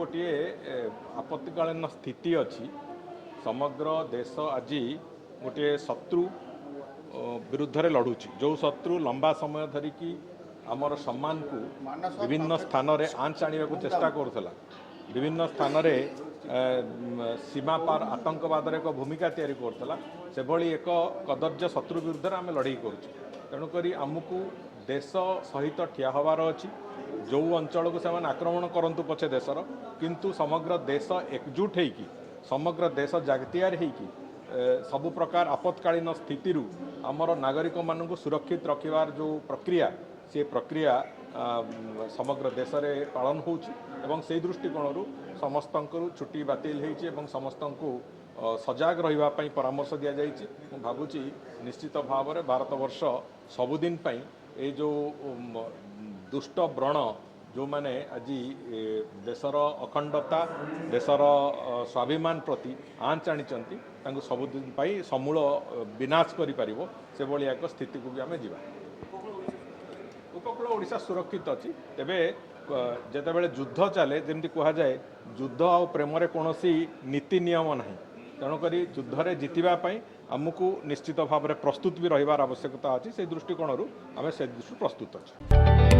गोटे आपत्तिकालीन स्थिति अच्छी समग्र देश आज गोटे शत्रु विरुद्ध रे लड़ुची जो शत्रु लंबा समय धरिकी आमर सम्मान को विभिन्न स्थान रे आंच आने को चेष्टा करुला विभिन्न स्थान रे सीमा पार आतंकवाद एक भूमिका तैयारी करुला से भली एक कदर्य शत्रु विरुद्ध आम लड़ाई करुँ तेणुक आमको देश सहित ठिया हबार अच्छी जो अंचल को से आक्रमण करंतु पछे देशर किंतु समग्र देश एकजुट होइकी समग्र देश जागतियार होइकी सबु प्रकार आपत्कालीन स्थिति आमर नागरिक मानू सुरक्षित रखिबार जो प्रक्रिया से प्रक्रिया समग्र देश में पालन होची दृष्टिकोण समस्त छुट्टी बातिल होती समस्त सजग रही परामर्श दि जाइए भावुची निश्चित भाव में भारत वर्ष सबुदिन ये जो दुष्ट व्रण जो माने आज देशर अखंडता देशर स्वाभिमान प्रति आंच आनी सबुदिन समूल विनाश कर से भाई एक स्थिति को भी आम जा उपकूल ओडिशा सुरक्षित अच्छी तेबे जेतेबेले युद्ध चले जमी कहुए युद्ध आ प्रेम कौन नीति नियम ना तेणुक युद्ध में जितवाई आमको निश्चित भाव में प्रस्तुत भी रही आवश्यकता अच्छी से दृष्टिकोण आम से दृष्टि प्रस्तुत अच्छे।